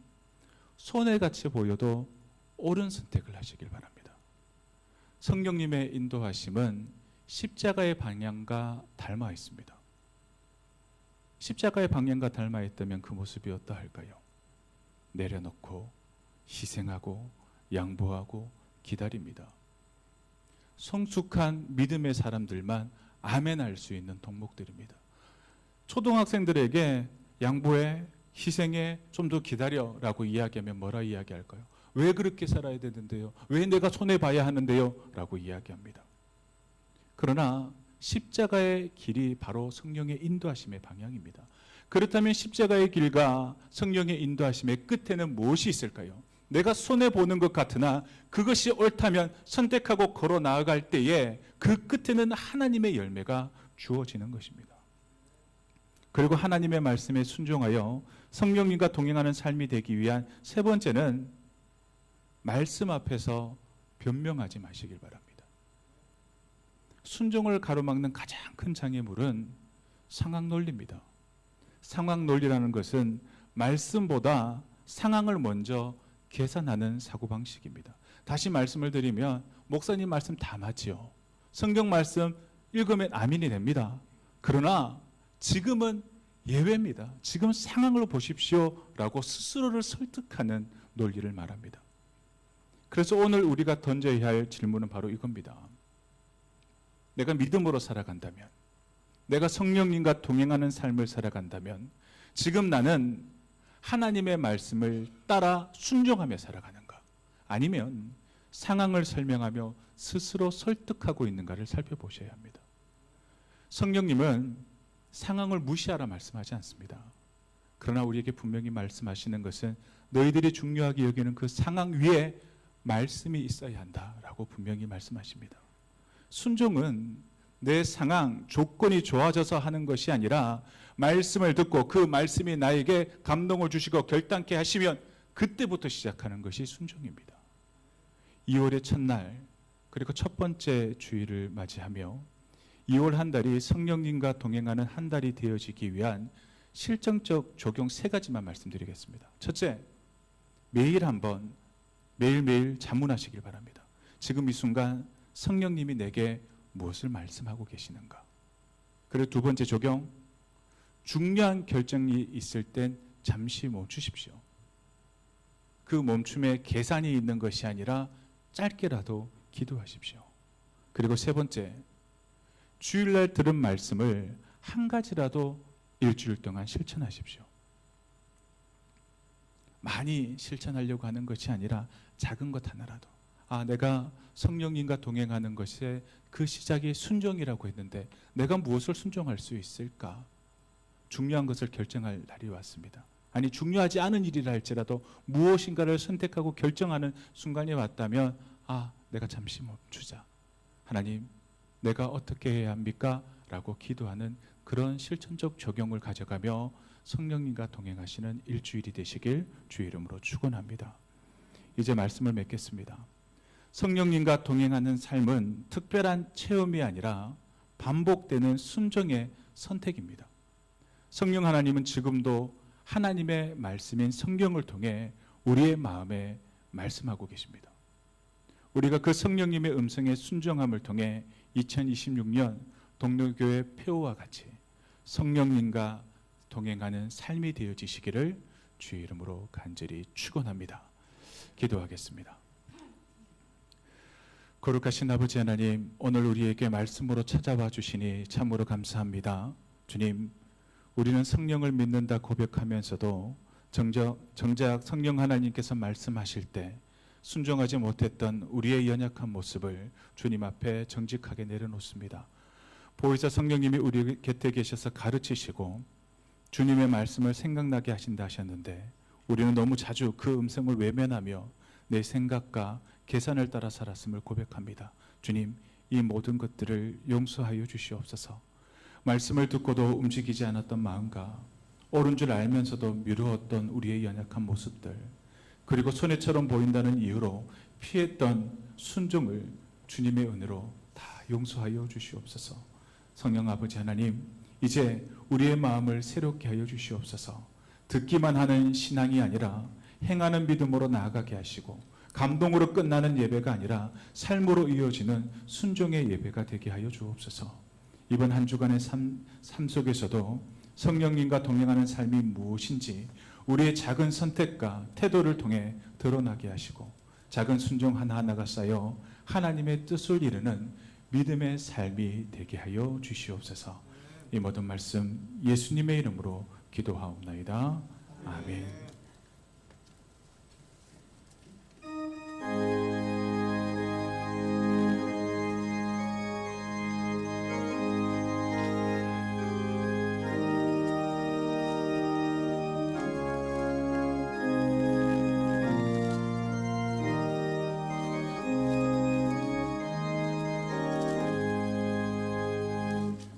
손해같이 보여도 옳은 선택을 하시길 바랍니다. 성령님의 인도하심은 십자가의 방향과 닮아 있습니다. 십자가의 방향과 닮아 있다면 그 모습이 어떠할까요? 내려놓고 희생하고 양보하고 기다립니다. 성숙한 믿음의 사람들만 아멘할 수 있는 덕목들입니다. 초등학생들에게 양보해, 희생해, 좀 더 기다려라고 이야기하면 뭐라 이야기할까요? 왜 그렇게 살아야 되는데요? 왜 내가 손해봐야 하는데요? 라고 이야기합니다. 그러나 십자가의 길이 바로 성령의 인도하심의 방향입니다. 그렇다면 십자가의 길과 성령의 인도하심의 끝에는 무엇이 있을까요? 내가 손해보는 것 같으나 그것이 옳다면 선택하고 걸어 나아갈 때에 그 끝에는 하나님의 열매가 주어지는 것입니다. 그리고 하나님의 말씀에 순종하여 성령님과 동행하는 삶이 되기 위한 세 번째는 말씀 앞에서 변명하지 마시길 바랍니다. 순종을 가로막는 가장 큰 장애물은 상황 논리입니다. 상황 논리라는 것은 말씀보다 상황을 먼저 계산하는 사고방식입니다. 다시 말씀을 드리면 목사님 말씀 다 맞지요. 성경 말씀 읽으면 아멘이 됩니다. 그러나 지금은 예외입니다. 지금 상황을 보십시오 라고 스스로를 설득하는 논리를 말합니다. 그래서 오늘 우리가 던져야 할 질문은 바로 이겁니다. 내가 믿음으로 살아간다면, 내가 성령님과 동행하는 삶을 살아간다면 지금 나는 하나님의 말씀을 따라 순종하며 살아가는가? 아니면 상황을 설명하며 스스로 설득하고 있는가를 살펴보셔야 합니다. 성령님은 상황을 무시하라 말씀하지 않습니다. 그러나 우리에게 분명히 말씀하시는 것은 너희들이 중요하게 여기는 그 상황 위에 말씀이 있어야 한다라고 분명히 말씀하십니다. 순종은 내 상황, 조건이 좋아져서 하는 것이 아니라 말씀을 듣고 그 말씀이 나에게 감동을 주시고 결단케 하시면 그때부터 시작하는 것이 순종입니다. 2월의 첫날, 그리고 첫 번째 주일을 맞이하며 2월 한 달이 성령님과 동행하는 한 달이 되어지기 위한 실정적 적용 세 가지만 말씀드리겠습니다. 첫째, 매일 한번 매일매일 자문하시길 바랍니다. 지금 이 순간 성령님이 내게 무엇을 말씀하고 계시는가? 그리고 두 번째 적용, 중요한 결정이 있을 땐 잠시 멈추십시오. 그 멈춤에 계산이 있는 것이 아니라 짧게라도 기도하십시오. 그리고 세 번째, 주일날 들은 말씀을 한 가지라도 일주일 동안 실천하십시오. 많이 실천하려고 하는 것이 아니라 작은 것 하나라도, 내가 성령님과 동행하는 것의 그 시작이 순종이라고 했는데 내가 무엇을 순종할 수 있을까? 중요한 것을 결정할 날이 왔습니다. 아니, 중요하지 않은 일이라 할지라도 무엇인가를 선택하고 결정하는 순간이 왔다면 내가 잠시 멈추자. 하나님, 내가 어떻게 해야 합니까? 라고 기도하는 그런 실천적 적용을 가져가며 성령님과 동행하시는 일주일이 되시길 주의 이름으로 축원합니다. 이제 말씀을 맺겠습니다. 성령님과 동행하는 삶은 특별한 체험이 아니라 반복되는 순종의 선택입니다. 성령 하나님은 지금도 하나님의 말씀인 성경을 통해 우리의 마음에 말씀하고 계십니다. 우리가 그 성령님의 음성에 순종함을 통해 2026년 동료교회 폐호와 같이 성령님과 동행하는 삶이 되어지시기를 주의 이름으로 간절히 축원합니다. 기도하겠습니다. 거룩하신 아버지 하나님, 오늘 우리에게 말씀으로 찾아와 주시니 참으로 감사합니다. 주님, 우리는 성령을 믿는다 고백하면서도 정작 성령 하나님께서 말씀하실 때 순종하지 못했던 우리의 연약한 모습을 주님 앞에 정직하게 내려놓습니다. 보혜사 성령님이 우리 곁에 계셔서 가르치시고 주님의 말씀을 생각나게 하신다 하셨는데 우리는 너무 자주 그 음성을 외면하며 내 생각과 계산을 따라 살았음을 고백합니다. 주님, 이 모든 것들을 용서하여 주시옵소서. 말씀을 듣고도 움직이지 않았던 마음과 옳은 줄 알면서도 미루었던 우리의 연약한 모습들, 그리고 손해처럼 보인다는 이유로 피했던 순종을 주님의 은혜로 다 용서하여 주시옵소서. 성령 아버지 하나님, 이제 우리의 마음을 새롭게 하여 주시옵소서. 듣기만 하는 신앙이 아니라 행하는 믿음으로 나아가게 하시고 감동으로 끝나는 예배가 아니라 삶으로 이어지는 순종의 예배가 되게 하여 주옵소서. 이번 한 주간의 삶 속에서도 성령님과 동행하는 삶이 무엇인지 우리의 작은 선택과 태도를 통해 드러나게 하시고 작은 순종 하나하나가 쌓여 하나님의 뜻을 이루는 믿음의 삶이 되게 하여 주시옵소서. 이 모든 말씀 예수님의 이름으로 기도하옵나이다. 아멘.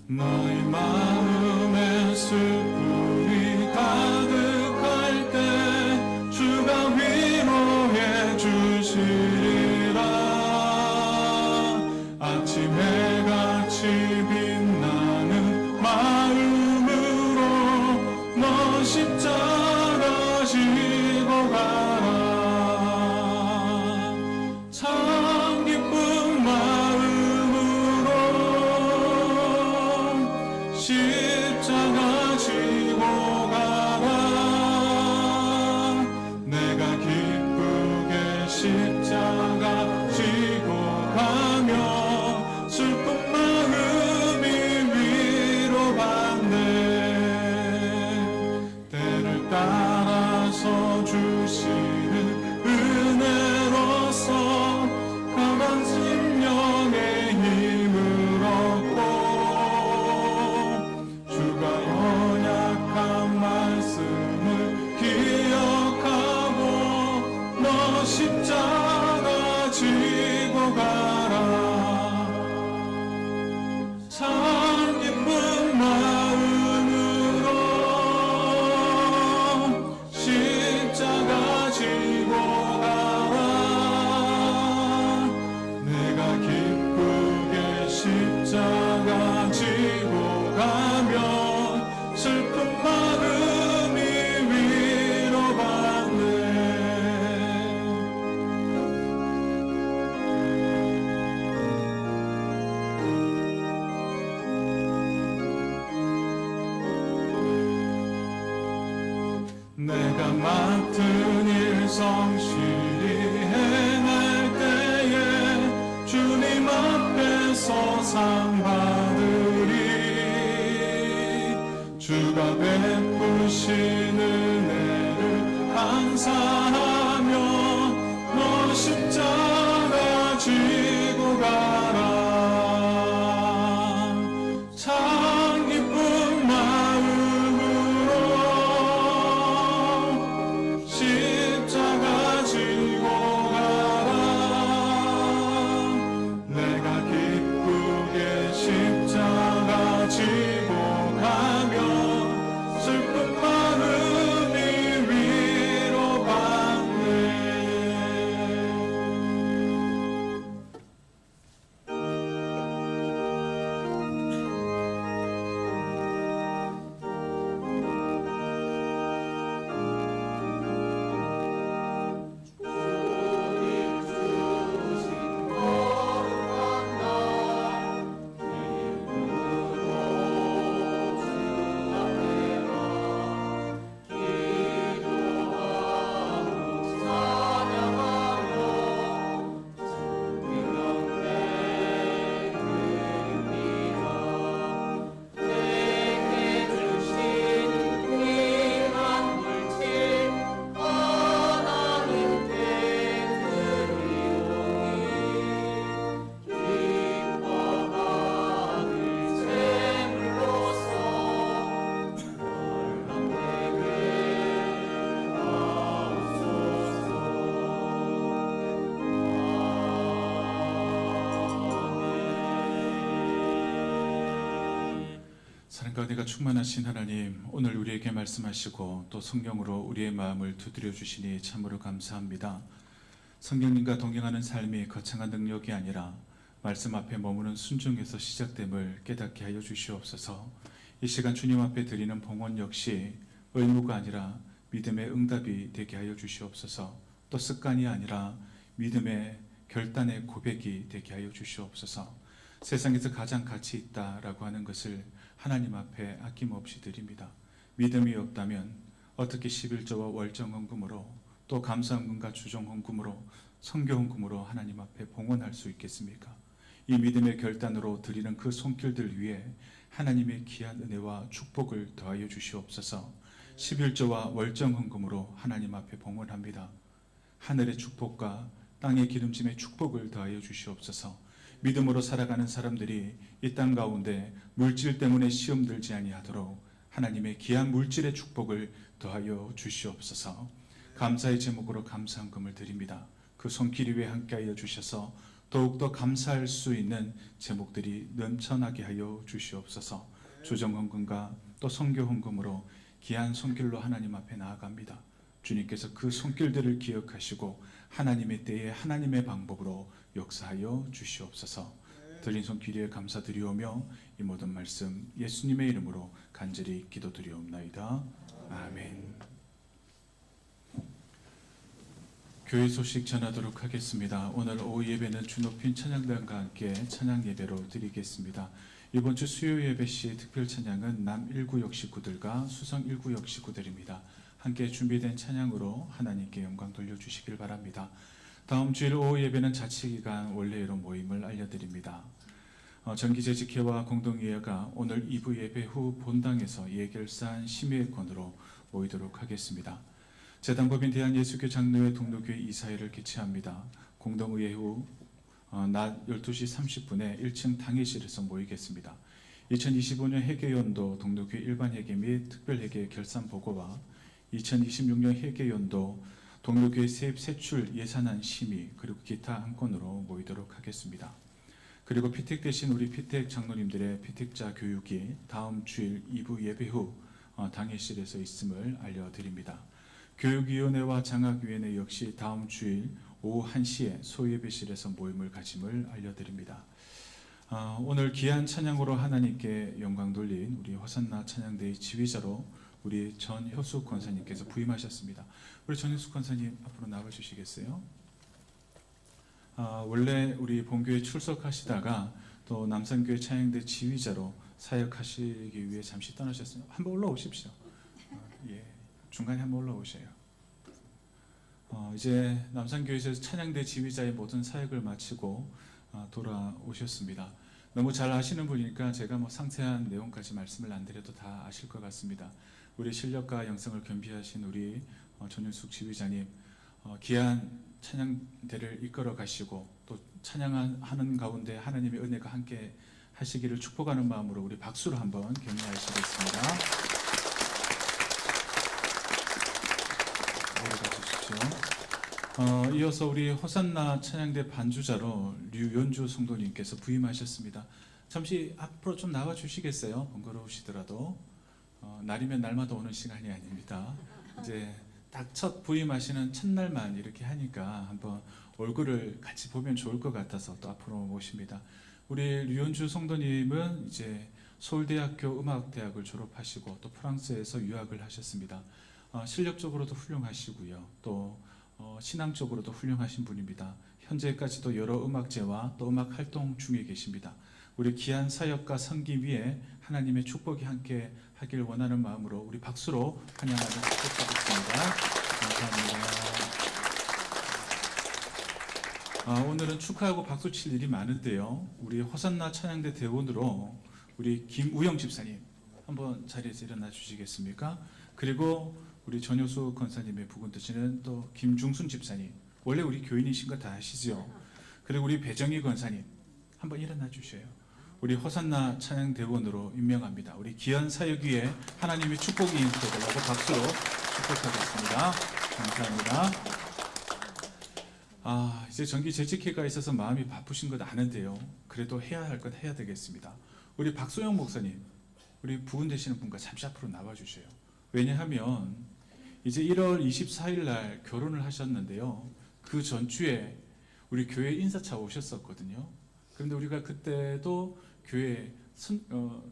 너희 마음에 슬픔이 가득할 때 주가 위로해 주시리라. 아침 해같이 빛나는 마음으로 너 십자가 지고 가라. 참 기쁜 마음으로 십자가 지고 가라. 내가 기쁘게 십자가 지고 가며 슬픈 마음이 위로받네. 때를 따라서 주시는 은혜로서 강한 심령의 힘을 얻고 주가 언약한 말씀을 기억하고 너 십자가 지고 가라. 참 기쁜 마음으로 십자가 지고 가라. 내가 기쁘게 십자가 지고 가면 슬픈 마음이 위로받네. 내가 맡은 일 성실히 해낼 때에 주님 앞에서 상 받으리. 주가 베푸신 은혜를 감사하며 너 십자가 지고 가라. 참 기쁜 마음으로 십자가 지고 가라. 내가 기쁘게 십자가 지고 가며 슬픈 마음이 위로받네. 사랑과 은혜가 충만하신 하나님, 오늘 우리에게 말씀하시고 또 성령으로 우리의 마음을 두드려 주시니 참으로 감사합니다. 성령님과 동행하는 삶이 거창한 능력이 아니라 말씀 앞에 머무는 순종에서 시작됨을 깨닫게 하여 주시옵소서. 이 시간 주님 앞에 드리는 봉헌 역시 의무가 아니라 믿음의 응답이 되게 하여 주시옵소서. 또 습관이 아니라 믿음의 결단의 고백이 되게 하여 주시옵소서. 세상에서 가장 가치 있다라고 하는 것을 하나님 앞에 아낌없이 드립니다. 믿음이 없다면 어떻게 11조와 월정헌금으로 또 감사헌금과 주정헌금으로 선교헌금으로 하나님 앞에 봉헌할 수 있겠습니까? 이 믿음의 결단으로 드리는 그 손길들 위에 하나님의 귀한 은혜와 축복을 더하여 주시옵소서. 11조와 월정헌금으로 하나님 앞에 봉헌합니다. 하늘의 축복과 땅의 기름짐의 축복을 더하여 주시옵소서. 믿음으로 살아가는 사람들이 이 땅 가운데 물질 때문에 시험 들지 아니하도록 하나님의 귀한 물질의 축복을 더하여 주시옵소서. 감사의 제목으로 감사헌금을 드립니다. 그 손길 위에 함께하여 주셔서 더욱더 감사할 수 있는 제목들이 넘쳐나게 하여 주시옵소서. 주정헌금과 또 선교헌금으로 귀한 손길로 하나님 앞에 나아갑니다. 주님께서 그 손길들을 기억하시고 하나님의 때에 하나님의 방법으로 역사하여 주시옵소서. 드린 손길 위에 감사드리오며 이 모든 말씀 예수님의 이름으로 간절히 기도드리옵나이다. 아멘. 교회 소식 전하도록 하겠습니다. 오늘 오후 예배는 주높인 찬양단과 함께 찬양 예배로 드리겠습니다. 이번 주 수요 예배 시 특별 찬양은 남 1구역 식구들과 수성 1구역 식구들입니다. 함께 준비된 찬양으로 하나님께 영광 돌려주시길 바랍니다. 다음 주일 오후 예배는 자치기간 원래로 모임을 알려드립니다. 정기재직회와 공동의회가 오늘 2부 예배 후 본당에서 예결산 심의회권으로 모이도록 하겠습니다. 재단법인 대한예수교 장로회 동로교회 이사회를 개최합니다. 공동의회 후 낮 12시 30분에 1층 당회실에서 모이겠습니다. 2025년 회계연도 동로교회 일반회계 및 특별회계 결산 보고와 2026년 회계연도 동료교회 세입 세출 예산안 심의 그리고 기타 한 건으로 모이도록 하겠습니다. 그리고 피택 대신 우리 피택 장로님들의 피택자 교육이 다음 주일 2부 예배 후 당회실에서 있음을 알려드립니다. 교육위원회와 장학위원회 역시 다음 주일 오후 1시에 소예배실에서 모임을 가짐을 알려드립니다. 오늘 귀한 찬양으로 하나님께 영광 돌린 우리 호산나 찬양대의 지휘자로 우리 전효숙 권사님께서 부임하셨습니다. 우리 전효숙 권사님 앞으로 나와 주시겠어요? 원래 우리 본교회 출석하시다가 또 남산교회 찬양대 지휘자로 사역하시기 위해 잠시 떠나셨습니다. 한번 올라오십시오. 예, 중간에 한번 올라오셔요. 이제 남산교회에서 찬양대 지휘자의 모든 사역을 마치고 돌아오셨습니다. 너무 잘 아시는 분이니까 제가 상세한 내용까지 말씀을 안 드려도 다 아실 것 같습니다. 우리 실력과 영성을 겸비하신 우리 전윤숙 지휘자님, 귀한 찬양대를 이끌어 가시고 또 찬양하는 가운데 하나님의 은혜가 함께 하시기를 축복하는 마음으로 우리 박수로 한번 격려하시겠습니다. 오래 가주십시오. 이어서 우리 호산나 찬양대 반주자로 류연주 성도님께서 부임하셨습니다. 잠시 앞으로 좀 나와 주시겠어요? 번거로우시더라도. 날이면 날마다 오는 시간이 아닙니다. 이제 딱 첫 부임하시는 첫날만 이렇게 하니까 한번 얼굴을 같이 보면 좋을 것 같아서 또 앞으로 모십니다. 우리 류연주 성도님은 이제 서울대학교 음악대학을 졸업하시고 또 프랑스에서 유학을 하셨습니다. 실력적으로도 훌륭하시고요. 또 신앙적으로도 훌륭하신 분입니다. 현재까지도 여러 음악제와 또 음악 활동 중에 계십니다. 우리 귀한 사역과 섬김 위에 하나님의 축복이 함께 하길 원하는 마음으로 우리 박수로 환영하며 축복하겠습니다. 감사합니다. 오늘은 축하하고 박수 칠 일이 많은데요. 우리 호산나 찬양대 대원으로 우리 김우영 집사님 한번 자리에서 일어나 주시겠습니까? 그리고 우리 전효수 권사님의 부군 되시는 또 김중순 집사님, 원래 우리 교인이신 거 다 아시죠? 그리고 우리 배정희 권사님 한번 일어나 주셔요. 우리 호산나 찬양대원으로 임명합니다. 우리 귀한 사역 위에 하나님의 축복이 임되달라고 박수로 축복하겠습니다. 감사합니다. 이제 정기 재직회가 있어서 마음이 바쁘신 것 아는데요. 그래도 해야 할 건 해야 되겠습니다. 우리 박소영 목사님, 우리 부군 되시는 분과 잠시 앞으로 나와 주세요. 왜냐하면 이제 1월 24일 날 결혼을 하셨는데요. 그 전주에 우리 교회 인사차 오셨었거든요. 그런데 우리가 그때도 교회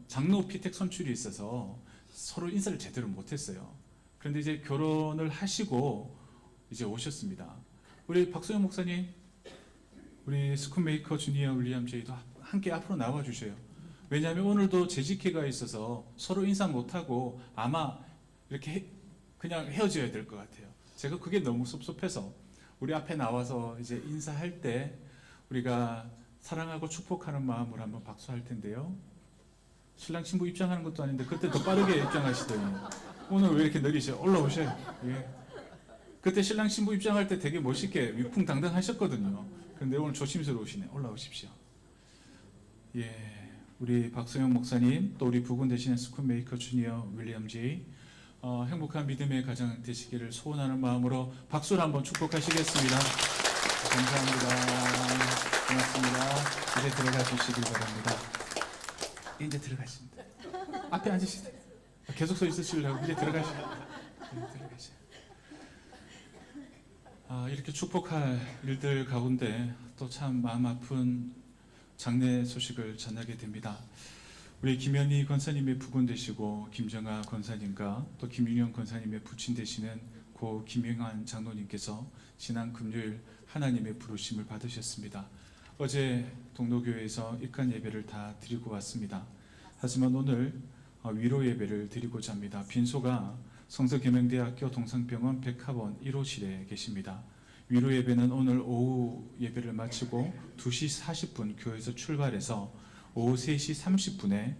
장로 피택 선출이 있어서 서로 인사를 제대로 못했어요. 그런데 이제 결혼을 하시고 이제 오셨습니다. 우리 박소영 목사님, 우리 스쿨메이커 주니어 윌리엄 제이도 함께 앞으로 나와 주세요. 왜냐하면 오늘도 재직회가 있어서 서로 인사 못하고 아마 이렇게 그냥 헤어져야 될 것 같아요. 제가 그게 너무 섭섭해서 우리 앞에 나와서 이제 인사할 때 우리가 사랑하고 축복하는 마음으로 한번 박수할 텐데요. 신랑 신부 입장하는 것도 아닌데 그때 더 빠르게 입장하시더니 오늘 왜 이렇게 느리세요? 올라오세요. 예. 그때 신랑 신부 입장할 때 되게 멋있게 위풍당당하셨거든요. 그런데 오늘 조심스러우시네. 올라오십시오. 예, 우리 박소영 목사님, 또 우리 부군 되시는 스쿨메이커 주니어 윌리엄 제이, 행복한 믿음의 가정 되시기를 소원하는 마음으로 박수를 한번 축복하시겠습니다. 감사합니다. 고맙습니다. 이제 들어가 주시길 바랍니다. 이제 들어가십니다. 앞에 앉으시세요. 계속 서 있으시려고 이제 들어가시죠. 들어가세요. 이렇게 축복할 일들 가운데 또 참 마음 아픈 장례 소식을 전하게 됩니다. 우리 김현희 권사님의 부군 되시고 김정아 권사님과 또 김윤영 권사님의 부친 되시는 고 김영환 장로님께서 지난 금요일 하나님의 부르심을 받으셨습니다. 어제 동로교회에서 입간 예배를 다 드리고 왔습니다. 하지만 오늘 위로 예배를 드리고자 합니다. 빈소가 성서계명대학교 동상병원 백합원 1호실에 계십니다. 위로 예배는 오늘 오후 예배를 마치고 2시 40분 교회에서 출발해서 오후 3시 30분에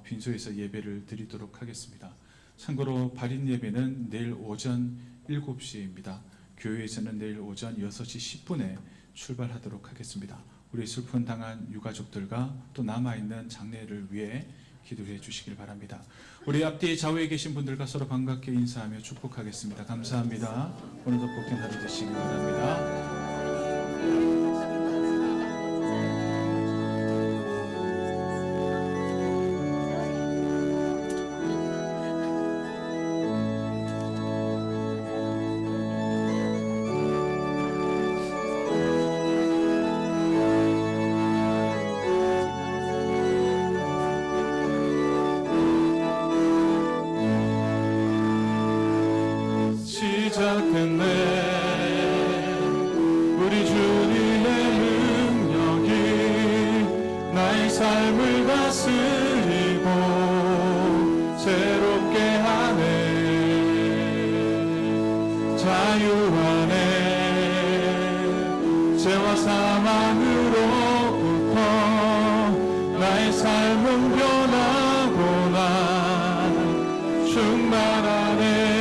빈소에서 예배를 드리도록 하겠습니다. 참고로 발인 예배는 내일 오전 7시입니다. 교회에서는 내일 오전 6시 10분에 출발하도록 하겠습니다. 우리 슬픈 당한 유가족들과 또 남아있는 장례를 위해 기도해 주시길 바랍니다. 우리 앞뒤 좌우에 계신 분들과 서로 반갑게 인사하며 축복하겠습니다. 감사합니다. 오늘도 복된 하루 되시길 바랍니다. 시작됐네. 우리 주님의 능력이 나의 삶을 다스리고 새롭게 하네. 자유 안에 죄와 사망으로부터 나의 삶은 변하고나 충만하네.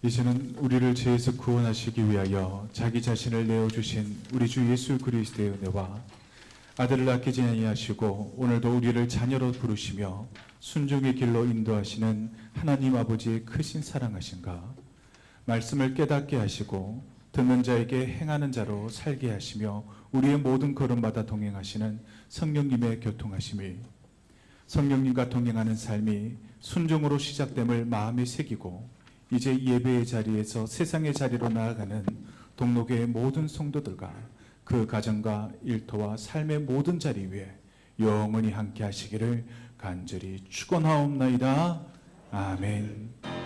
이제는 우리를 죄에서 구원하시기 위하여 자기 자신을 내어주신 우리 주 예수 그리스도의 은혜와 아들을 아끼지 아니하시고 오늘도 우리를 자녀로 부르시며 순종의 길로 인도하시는 하나님 아버지의 크신 사랑하신가, 말씀을 깨닫게 하시고 듣는 자에게 행하는 자로 살게 하시며 우리의 모든 걸음마다 동행하시는 성령님의 교통하심이, 성령님과 동행하는 삶이 순종으로 시작됨을 마음에 새기고 이제 예배의 자리에서 세상의 자리로 나아가는 동로교의 모든 성도들과 그 가정과 일터와 삶의 모든 자리 위에 영원히 함께 하시기를 간절히 축원하옵나이다. 아멘.